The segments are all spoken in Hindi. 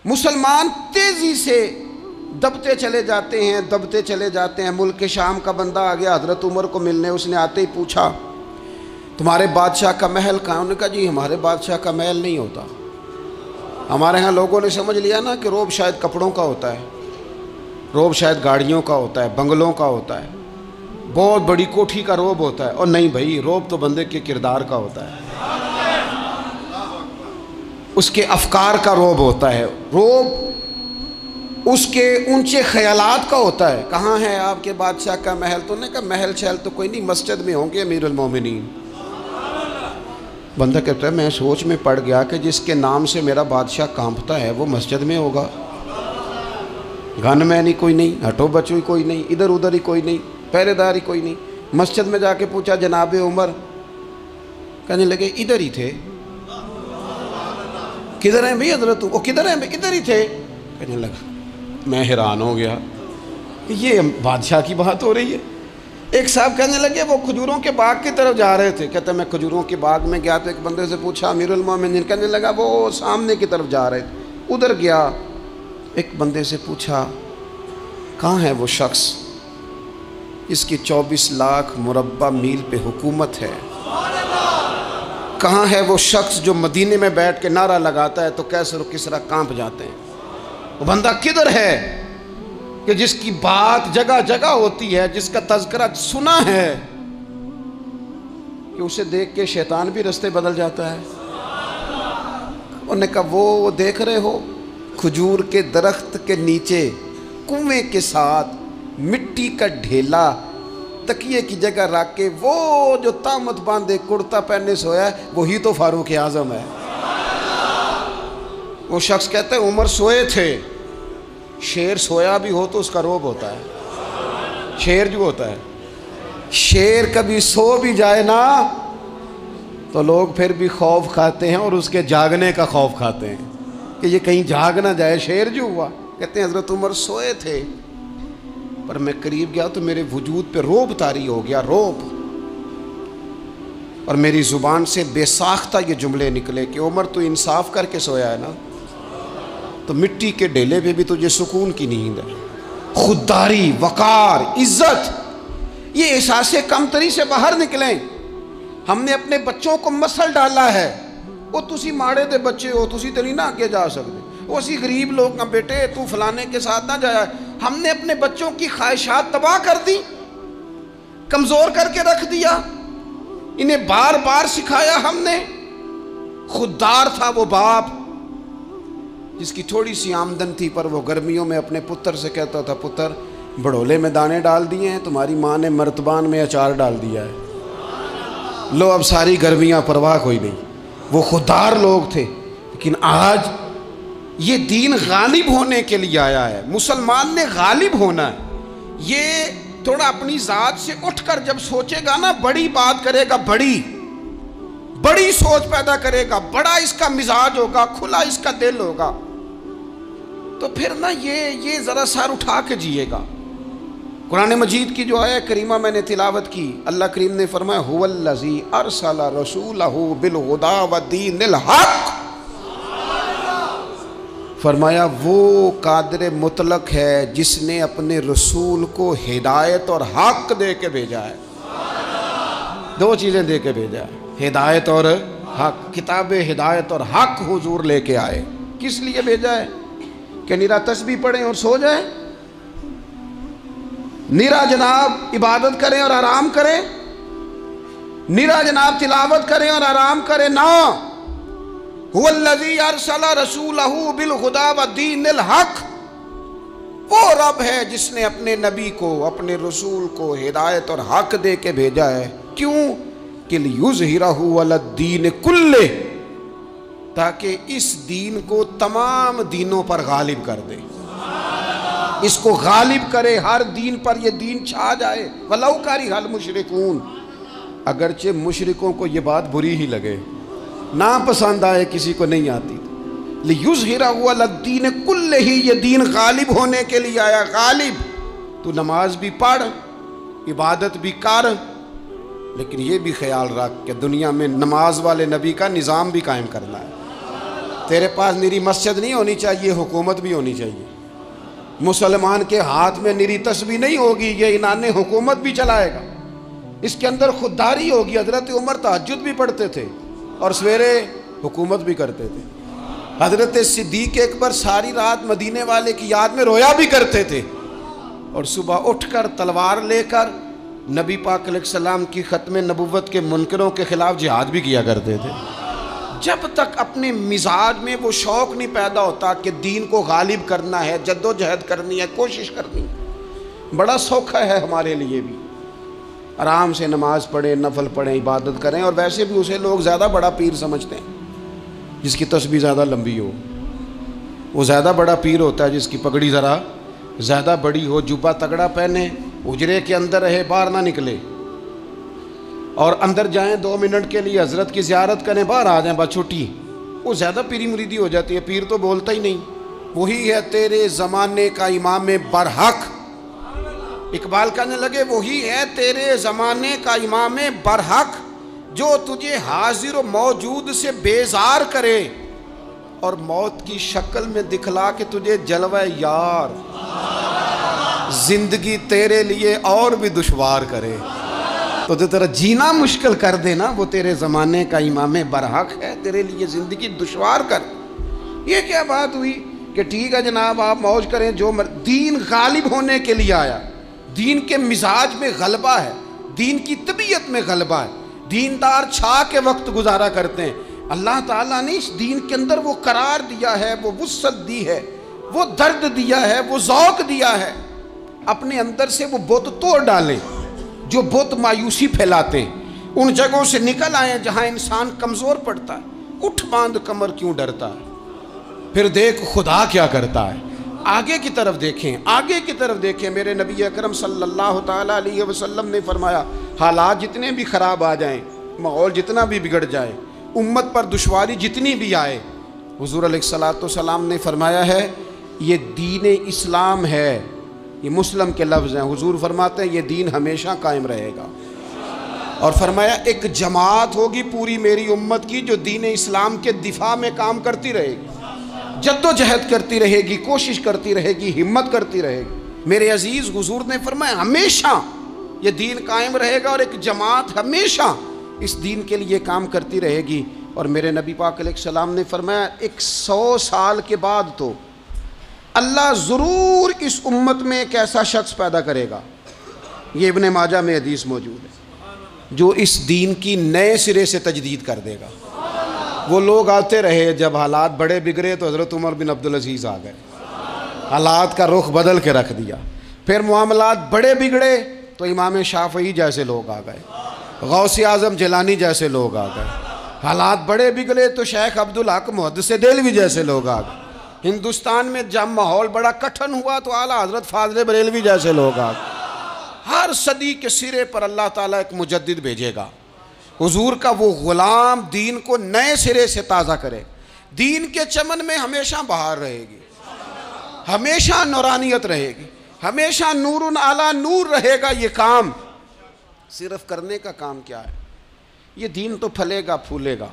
मुसलमान तेजी से दबते चले जाते हैं, दबते चले जाते हैं। मुल्क के शाम का बंदा आ गया हज़रत उमर को मिलने, उसने आते ही पूछा तुम्हारे बादशाह का महल कहाँ? उन्होंने कहा जी हमारे बादशाह का महल नहीं होता। हमारे यहाँ लोगों ने समझ लिया ना कि रोब शायद कपड़ों का होता है, रोब शायद गाड़ियों का होता है, बंगलों का होता है, बहुत बड़ी कोठी का रोब होता है। और नहीं भाई, रोब तो बंदे के किरदार का होता है, उसके अफकार का रोब होता है, रोब उसके ऊंचे ख्यालात का होता है। कहाँ है आपके बादशाह का महल? तो उन्होंने कहा महल शहल तो कोई नहीं, मस्जिद में होंगे अमीरुल मोमिनीन। बंदा कहता है मैं सोच में पड़ गया कि जिसके नाम से मेरा बादशाह कांपता है वो मस्जिद में होगा। गनमैन ही कोई नहीं, हटो बचो ही कोई नहीं, इधर उधर ही कोई नहीं, पहरेदार ही कोई नहीं। मस्जिद में जाके पूछा जनाब उमर, कहने लगे इधर ही थे। किधर हैं भाई हजरत? वो किधर हैं भाई? इधर ही थे। कहने लगा, मैं हैरान हो गया ये बादशाह की बात हो रही है। एक साहब कहने लगे वो खजूरों के बाग की तरफ जा रहे थे। कहते मैं खजूरों के बाग में गया तो एक बंदे से पूछा अमीरुल मोमिनीन, कहने लगा वो सामने की तरफ जा रहे थे। उधर गया, एक बंदे से पूछा कहाँ है वो शख्स इसकी 24 लाख मुरब्बा मील पे हुकूमत है? कहाँ है वो शख्स जो मदीने में बैठ के नारा लगाता है तो कैसर और किसरा कांप जाते हैं? वो बंदा किधर है कि जिसकी बात जगह जगह होती है, जिसका तज़किरा सुना है कि उसे देख के शैतान भी रास्ते बदल जाता है। उन्होंने कहा वो देख रहे हो खजूर के दरख्त के नीचे कुएं के साथ मिट्टी का ढेला तकिए की जगह रख के वो जो तामत बांधे कुर्ता पहने सोया है वही तो फारूक आजम है। वो शख्स कहते हैं उमर सोए थे। शेर सोया भी हो तो उसका रोब होता है। शेर जो होता है, शेर कभी सो भी जाए ना तो लोग फिर भी खौफ खाते हैं और उसके जागने का खौफ खाते हैं कि ये कहीं जाग ना जाए। शेर जो हुआ, कहते हैं हजरत उमर सोए थे पर मैं करीब गया तो मेरे वजूद पे रोब तारी हो गया, रोब। और मेरी ज़ुबान से बेसाख्ता ये जुमले निकले कि उमर तू इंसाफ करके सोया है ना तो मिट्टी के ढेले पे भी तुझे सुकून की नींद है। खुददारी, वकार, इज्जत, ये एहसास कमतरी से बाहर निकलें। हमने अपने बच्चों को मसल डाला है, वो तुसी माड़े दे बच्चे हो, तुसी तो नहीं ना आगे जा सकते, वो असी गरीब लोग ना बेटे तू फलाने के साथ ना जाया। हमने अपने बच्चों की ख्वाहिशात तबाह कर दी, कमज़ोर करके रख दिया, इन्हें बार बार सिखाया हमने। खुददार था वो बाप जिसकी थोड़ी सी आमदन थी पर वो गर्मियों में अपने पुत्र से कहता था पुत्र बड़ोले में दाने डाल दिए हैं, तुम्हारी माँ ने मर्तबान में अचार डाल दिया है, लो अब सारी गर्मियाँ परवाह कोई नहीं। वो खुददार लोग थे। लेकिन आज ये दीन गालिब होने के लिए आया है। मुसलमान ने गालिब होना है। ये थोड़ा अपनी ज़ात से उठकर जब सोचेगा ना, बड़ी बात करेगा, बड़ी बड़ी सोच पैदा करेगा, बड़ा इसका मिजाज होगा, खुला इसका दिल होगा, तो फिर ना ये ज़रा सर उठा के जिएगा। कुरान मजीद की जो आयत करीमा मैंने तिलावत की, अल्लाह करीम ने फरमाया हुवल्लज़ी अरसला रसूलहू बिलहुदा व दीनिल हक़। फरमाया वो कादिर मुतलक है जिसने अपने रसूल को हिदायत और हक दे के भेजा है। दो चीज़ें दे के भेजा है, हिदायत और हक। किताब हिदायत और हक हुजूर लेके आए। किस लिए भेजा है? कि निरा तस्बीह पढ़ें और सो जाएं, निरा जनाब इबादत करें और आराम करें, निरा जनाब तिलावत करें और आराम करें ना। हुवल्लज़ी अरसला रसूलहू बिलहुदा व दीनिल हक़। वो रब है जिसने अपने नबी को, अपने रसूल को हिदायत और हक दे के भेजा है। क्यों? कि लियुज़हिरहू अलद्दीन कुल्ले, ताकि इस दीन को तमाम दीनों पर गालिब कर दे, इसको गालिब करे, हर दीन पर ये दीन छा जाए। वलौ करिहल मुशरिकून, अगरचे मुशरिकों को ये बात बुरी ही लगे, ना पसंद आए, किसी को नहीं आती। लियुज़हिरहू अलद्दीन कुल्ले ही, ये दीन गालिब होने के लिए आया। गालिब, तू नमाज भी पढ़, इबादत भी कर, लेकिन ये भी ख्याल रख कि दुनिया में नमाज वाले नबी का निज़ाम भी कायम करना है। तेरे पास निरी मस्जिद नहीं होनी चाहिए, हुकूमत भी होनी चाहिए। मुसलमान के हाथ में निरी तस्बीह नहीं होगी, ये इनाने हुकूमत भी चलाएगा। इसके अंदर खुददारी होगी। हजरत उमर तहज्जुद भी पढ़ते थे और सवेरे हुकूमत भी करते थे। हजरत सिद्दीक अकबर सारी रात मदीने वाले की याद में रोया भी करते थे और सुबह उठकर तलवार लेकर नबी पाक अलैहिस्सलाम की ख़त्म नबुव्वत के मुनकरों के ख़िलाफ़ जिहाद भी किया करते थे। जब तक अपने मिजाज में वो शौक़ नहीं पैदा होता कि दीन को गालिब करना है, जद्दोजहद करनी है, कोशिश करनी है। बड़ा सौखा है हमारे लिए भी, आराम से नमाज पढ़ें, नफल पढ़ें, इबादत करें। और वैसे भी उसे लोग ज़्यादा बड़ा पीर समझते हैं जिसकी तस्बीह ज़्यादा लंबी हो। वो ज़्यादा बड़ा पीर होता है जिसकी पगड़ी ज़रा ज़्यादा बड़ी हो, जुब्बा तगड़ा पहने, उजरे के अंदर रहे, बाहर ना निकले, और अंदर जाएं 2 मिनट के लिए हजरत की ज़ियारत करें, बाहर आ जाएं, बस छुट्टी। वो ज़्यादा पीरी मुरीदी हो जाती है। पीर तो बोलता ही नहीं। वही है तेरे ज़माने का इमाम बरहक। इकबाल कहने लगे वही है तेरे ज़माने का इमाम बरहक, जो तुझे हाजिर व मौजूद से बेजार करे और मौत की शक्ल में दिखला के तुझे जलवा यार, जिंदगी तेरे लिए और भी दुश्वार करे। तो जो तेरा जीना मुश्किल कर देना, वो तेरे ज़माने का इमाम बरहक है, तेरे लिए ज़िंदगी दुश्वार कर। ये क्या बात हुई कि ठीक है जनाब आप मौज करें जो दीन गालिब होने के लिए आया। दीन के मिजाज में गलबा है, दीन की तबीयत में गलबा है। दीनदार छा के वक्त गुजारा करते हैं। अल्लाह ताला ने इस दीन के अंदर वो करार दिया है, वो वुस्सत दी है, वो दर्द दिया है, वो ज़ौक़ दिया है। अपने अंदर से वो बुत तोड़ डालें जो बुत मायूसी फैलाते हैं। उन जगहों से निकल आए जहाँ इंसान कमज़ोर पड़ता है। उठ बांध कमर क्यों डरता है, फिर देख खुदा क्या करता है। आगे की तरफ देखें, आगे की तरफ देखें। मेरे नबी अकरम सल्लल्लाहु ताला अलैहि वसल्लम ने फरमाया, हालात जितने भी ख़राब आ जाएं, माहौल जितना भी बिगड़ जाए, उम्मत पर दुश्वारी जितनी भी आए, हुज़ूर अलैहिस्सलातु वस्सलाम ने फरमाया है ये दीन इस्लाम है। ये मुस्लिम के लफ्ज़ हैं। हुज़ूर फरमाते हैं ये दीन हमेशा कायम रहेगा। और फरमाया एक जमात होगी पूरी मेरी उम्मत की जो दीन इस्लाम के दिफा में काम करती रहेगी, जद्दोजहद करती रहेगी, कोशिश करती रहेगी, हिम्मत करती रहेगी। मेरे अजीज़, हुज़ूर ने फरमाया हमेशा ये दीन कायम रहेगा और एक जमात हमेशा इस दीन के लिए काम करती रहेगी। और मेरे नबी पाक अलैहिस्सलाम ने फरमाया 100 साल के बाद तो अल्लाह ज़रूर इस उम्मत में एक ऐसा शख्स पैदा करेगा, ये इब्ने माजा में हदीस मौजूद है, जो इस दीन की नए सिरे से तजदीद कर देगा। वो लोग आते रहे, जब हालात बड़े बिगड़े तो हज़रत उमर बिन अब्दुल अज़ीज़ आ गए, हालात का रुख बदल के रख दिया। फिर मामलात बड़े बिगड़े तो इमाम शाफ़ई जैसे लोग आ गए, गौसे आज़म जिलानी जैसे लोग आ गए। हालात बड़े बिगड़े तो शेख अब्दुल हक मुहद्दिस देलवी जैसे लोग आ गए। हिंदुस्तान में जब माहौल बड़ा कठिन हुआ तो आला हज़रत फाज़िल बरेलवी जैसे लोग आ गए। हर सदी के सिरे पर अल्लाह ताला एक मुजद्दिद भेजेगा, हुजूर का वो ग़ुलाम दीन को नए सिरे से ताज़ा करे। दीन के चमन में हमेशा बहार रहेगी, हमेशा नूरानियत रहेगी, हमेशा नूरुन आला नूर रहेगा। ये काम सिर्फ करने का काम क्या है, ये दीन तो फलेगा फूलेगा।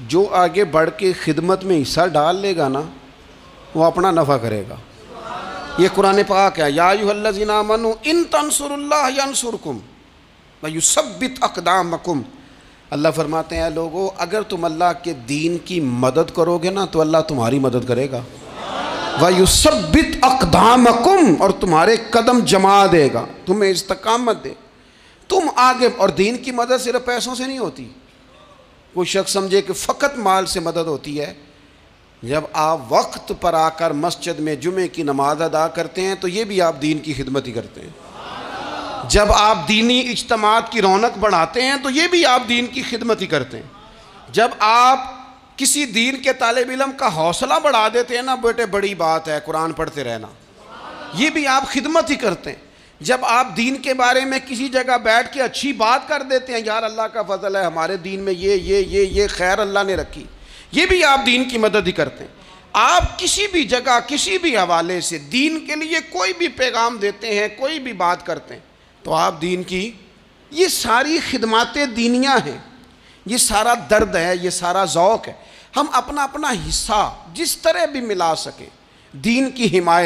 जो आगे बढ़ के खिदमत में हिस्सा डाल लेगा ना, वो अपना नफ़ा करेगा। ये कुरान पाक है, या अय्युहल्लज़ीना आमनू इन तंसुरुल्लाह यंसुरकुम व युसब्बित अक़दामकुम। अल्लाह फरमाते हैं लोगों, अगर तुम अल्लाह के दीन की मदद करोगे ना तो अल्लाह तुम्हारी मदद करेगा। व युसब्बित अक़दामकुम, और तुम्हारे कदम जमा देगा, तुम्हें इस्तिक़ामत दे, तुम आगे। और दीन की मदद सिर्फ पैसों से नहीं होती। कोई शख्स समझे कि फ़कत माल से मदद होती है। जब आप वक्त पर आकर मस्जिद में जुमे की नमाज अदा करते हैं तो ये भी आप दीन की खिदमत ही करते हैं। जब आप दीनी इज्तिमात की रौनक बढ़ाते हैं तो ये भी आप दीन की खिदमत ही करते हैं। जब आप किसी दीन के तालिब इल्म का हौसला बढ़ा देते हैं ना, बेटे बड़ी बात है कुरान पढ़ते रहना, ये भी आप खिदमत ही करते हैं। जब आप दीन के बारे में किसी जगह बैठ के अच्छी बात कर देते हैं, यार अल्लाह का फजल है हमारे दीन में ये खैर अल्लाह ने रखी, ये भी आप दीन की मदद ही करते हैं। आप किसी भी जगह किसी भी हवाले से दीन के लिए कोई भी पैगाम देते हैं, कोई भी बात करते हैं, तो आप दीन की ये सारी खिदमतें दीनियाँ हैं। ये सारा दर्द है, ये सारा ज़ौक़ है। हम अपना अपना हिस्सा जिस तरह भी मिला सके दीन की हिमायत